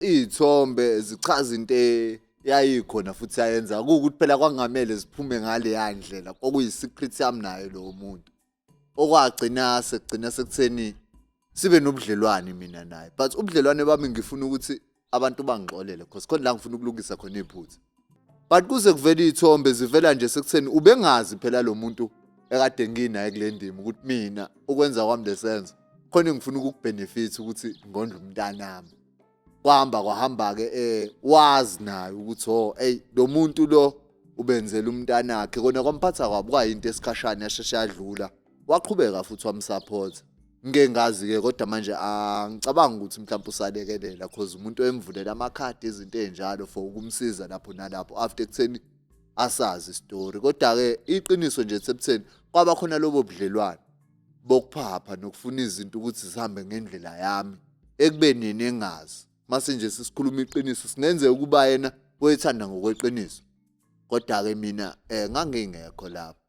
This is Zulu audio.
iy'thombe zichaza into yayikhona futhi yayenza kuwukuthi phela kwangamele ziphume ngaleya ndlela kwakuyisi-secret sami naye lowo muntu okwagcina sekugcina sekutheni sibe nobudlelwane mina naye but ubudlelwane bami ngifuna ukuthi abantu bangixolele cause khona la ngifuna ukulungisa khona iphutha but kuze kuvela iy'thombe zivela nje sekutheni ubengazi phela lo muntu ekade nginaye kule ndima ukuthi mina ukwenza kwami lesenzo khona ngifuna ukukubhenefit ukuthi ngondle umntanami kwahamba-ke wazi naye ukuthi eyi lo muntu lo ubenzela umntanakhe kona kwamphatha kwabo kwayinto esikhashana yasheshe yadlula waqhubeka futhi wamsupport ngengazi-ke kodwa manje angicabanga ukuthi mhlawumbe usalekelela cause umuntu emvulela amakhadi izinto ey'njalo for ukumsiza lapho nalapho after ekutheni asazi isitori kodwa-ke iqiniso nje sebutheni kwaba khona lobo budlelwane bokuphapha nokufuna izinto ukuthi zihambe ngendlela yami ekubeni yena engazi mase nje sisikhuluma iqiniso singenzeka ukuba yena wayethanda ngokweqiniso kodwa-ke mina ngangingekho lapho